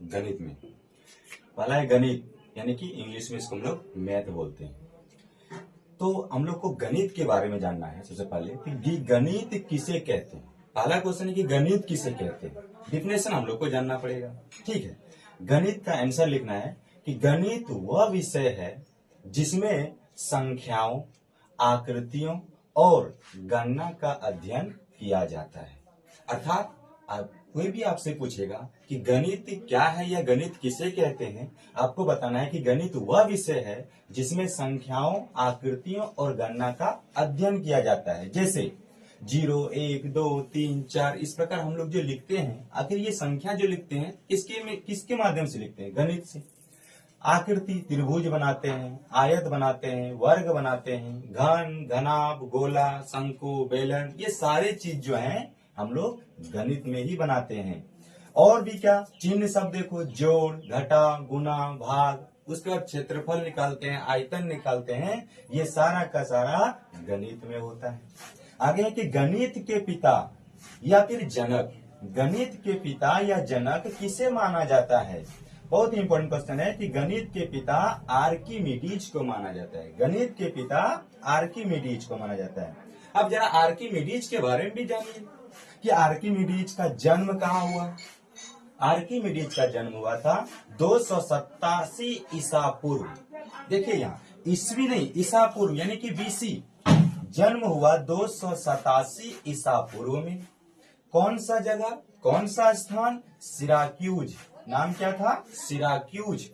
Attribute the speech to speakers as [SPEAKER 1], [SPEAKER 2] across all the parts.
[SPEAKER 1] गणित में। पहला है गणित, यानी कि इंग्लिश में इसको हम लोग मैथ बोलते हैं। तो हम लोग को गणित के बारे में जानना है सबसे पहले कि गणित किसे कहते हैं। पहला क्वेश्चन है कि गणित किसे कहते हैं, डिफिनेशन हम लोग को जानना पड़ेगा। ठीक है, गणित का आंसर लिखना है कि गणित वह विषय है जिसमें संख्याओं, आकृतियों और गणना का अध्ययन किया जाता है। अर्थात कोई भी आपसे पूछेगा कि गणित क्या है या गणित किसे कहते हैं, आपको बताना है कि गणित वह विषय है जिसमें संख्याओं, आकृतियों और गणना का अध्ययन किया जाता है। जैसे 0, 1, 2, 3, 4 इस प्रकार हम लोग जो लिखते हैं, आखिर ये संख्या जो लिखते हैं किसके माध्यम से लिखते हैं? गणित से। आकृति त्रिभुज बनाते हैं, आयत बनाते हैं, वर्ग बनाते हैं, घन, घनाभ, गोला, शंकु, बेलन, ये सारे चीज जो हैं हम लोग गणित में ही बनाते हैं। और भी क्या चिन्ह सब देखो, जोड़, घटा, गुना, भाग, उसके बाद क्षेत्रफल निकालते हैं, आयतन निकालते हैं, ये सारा का सारा गणित में होता है। आगे है कि गणित के पिता या फिर जनक, गणित के पिता या जनक किसे माना जाता है? बहुत ही इंपॉर्टेंट क्वेश्चन है कि गणित के पिता आर्किमिडीज को माना जाता है। गणित के पिता आर्किमिडीज को माना जाता है। अब जरा आर्किमिडीज के बारे में भी जानिए कि आर्किमिडीज का जन्म कहाँ हुआ। आर्किमिडीज का जन्म हुआ था 287 ईसा पूर्व। देखिए यहाँ ईस्वी नहीं, ईसा पूर्व यानी कि बीसी। जन्म हुआ 287 ईसा पूर्व में। कौन सा जगह, कौन सा स्थान? सिराक्यूज। नाम क्या था? सिराक्यूज।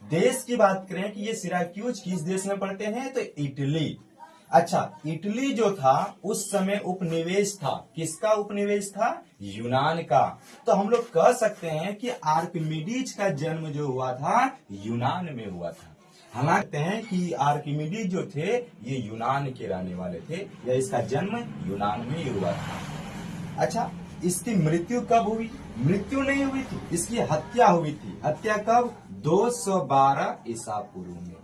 [SPEAKER 1] देश की बात करें कि ये सिराक्यूज किस देश में पड़ते हैं, तो इटली। अच्छा, इटली जो था उस समय उपनिवेश था। किसका उपनिवेश था? यूनान का। तो हम लोग कह सकते हैं कि आर्किमिडीज का जन्म जो हुआ था यूनान में हुआ था। हम कहते हैं कि आर्किमिडीज जो थे ये यूनान के रहने वाले थे, या इसका जन्म यूनान में ही हुआ था। अच्छा, इसकी मृत्यु कब हुई? मृत्यु नहीं हुई थी, इसकी हत्या हुई थी। हत्या कब? 212 ईसा पूर्व में।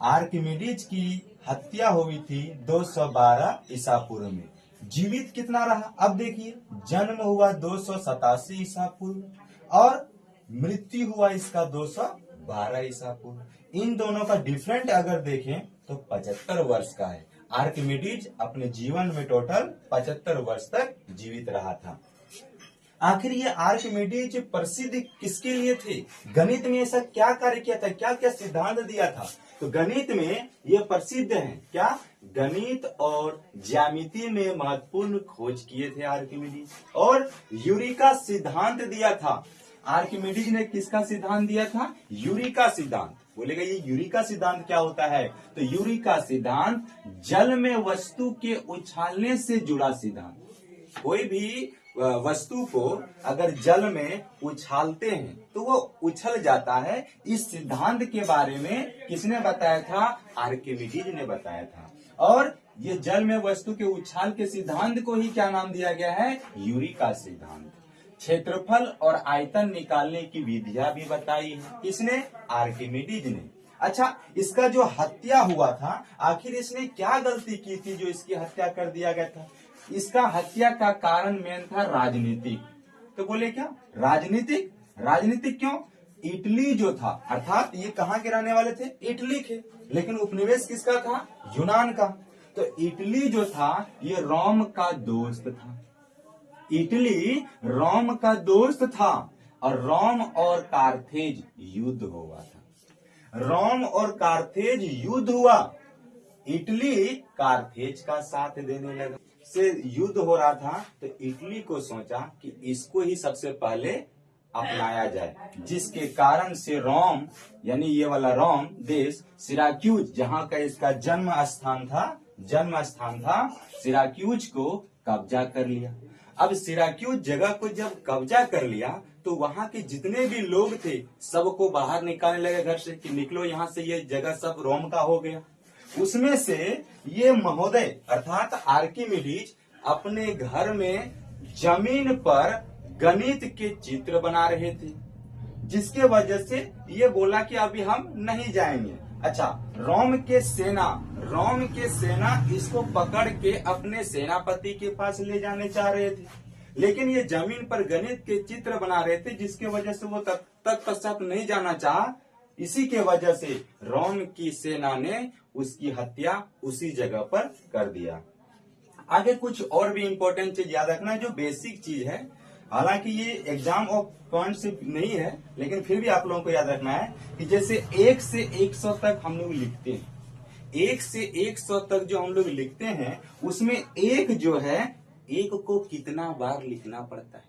[SPEAKER 1] आर्किमिडीज की हत्या हुई थी 212 ईसा पूर्व में। जीवित कितना रहा? अब देखिए, जन्म हुआ 287 ईसा पूर्व और मृत्यु हुआ इसका 212 ईसा पूर्व। इन दोनों का डिफरेंट अगर देखें तो 75 वर्ष का है। आर्किमिडीज अपने जीवन में टोटल 75 वर्ष तक जीवित रहा था। आखिर ये आर्किमिडीज प्रसिद्ध किसके लिए थे? गणित में ऐसा क्या कार्य किया था, क्या क्या सिद्धांत दिया था? तो गणित में ये प्रसिद्ध हैं। क्या? गणित और ज्यामिति में महत्वपूर्ण खोज किए थे आर्किमिडीज, और यूरिका सिद्धांत दिया था। आर्किमिडीज ने किसका सिद्धांत दिया था? यूरिका सिद्धांत। बोलेगा ये यूरिका सिद्धांत क्या होता है? तो यूरिका सिद्धांत जल में वस्तु के उछालने से जुड़ा सिद्धांत। कोई भी वस्तु को अगर जल में उछालते हैं तो वो उछल जाता है। इस सिद्धांत के बारे में किसने बताया था? आर्किमिडीज ने बताया था। और ये जल में वस्तु के उछाल के सिद्धांत को ही क्या नाम दिया गया है? यूरिका सिद्धांत। क्षेत्रफल और आयतन निकालने की विधियां भी बताई है। किसने? आर्किमिडीज ने। अच्छा, इसका जो हत्या हुआ था, आखिर इसने क्या गलती की थी जो इसकी हत्या कर दिया गया था? इसका हत्या का कारण मेन था राजनीतिक। तो बोले क्या? राजनीतिक। राजनीतिक क्यों? इटली जो था, अर्थात ये कहाँ के रहने वाले थे? इटली के, लेकिन उपनिवेश किसका था? यूनान का। तो इटली जो था ये रोम का दोस्त था। इटली रोम का दोस्त था और रोम और कार्थेज युद्ध हुआ था। रोम और कार्थेज युद्ध हुआ। इटली कार्थेज का साथ देने लगा। से युद्ध हो रहा था तो इटली को सोचा कि इसको ही सबसे पहले अपनाया जाए, जिसके कारण से रोम यानी ये वाला रोम देश, सिराक्यूज जहाँ का इसका जन्म स्थान था, सिराक्यूज को कब्जा कर लिया। अब सिराक्यूज जगह को जब कब्जा कर लिया तो वहाँ के जितने भी लोग थे सबको बाहर निकालने लगे घर से कि निकलो यहाँ से, ये जगह सब रोम का हो गया। उसमें से ये महोदय अर्थात आर्किमिडीज अपने घर में जमीन पर गणित के चित्र बना रहे थे, जिसके वजह से ये बोला कि अभी हम नहीं जाएंगे। अच्छा, रोम के सेना इसको पकड़ के अपने सेनापति के पास ले जाने चाह रहे थे। लेकिन ये जमीन पर गणित के चित्र बना रहे थे, जिसके वजह से वो तत्पश्चात नहीं जाना चाहा। इसी के वजह से रोम की सेना ने उसकी हत्या उसी जगह पर कर दिया। आगे कुछ और भी इंपॉर्टेंट चीज याद रखना है, जो बेसिक चीज है, हालांकि ये एग्जाम ऑफ पॉइंट से नहीं है, लेकिन फिर भी आप लोगों को याद रखना है कि जैसे 1 से 100 तक हम लोग लिखते हैं, 1 से 100 तक जो हम लोग लिखते हैं, उसमें एक जो है, एक को कितना बार लिखना पड़ता है।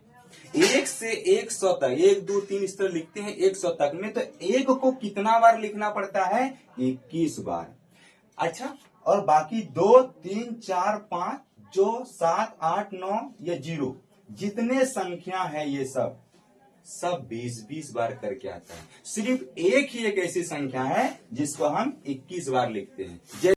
[SPEAKER 1] 1 से 100 तक, 1 2 3 इस तरह लिखते हैं 100 तक में, तो एक को कितना बार लिखना पड़ता है, 21 बार। अच्छा, और बाकी 2 3 4 5 जो 7 8 9 या 0 जितने संख्या है, ये सब 20-20 बार करके आता है। सिर्फ एक ही एक ऐसी संख्या है जिसको हम 21 बार लिखते हैं।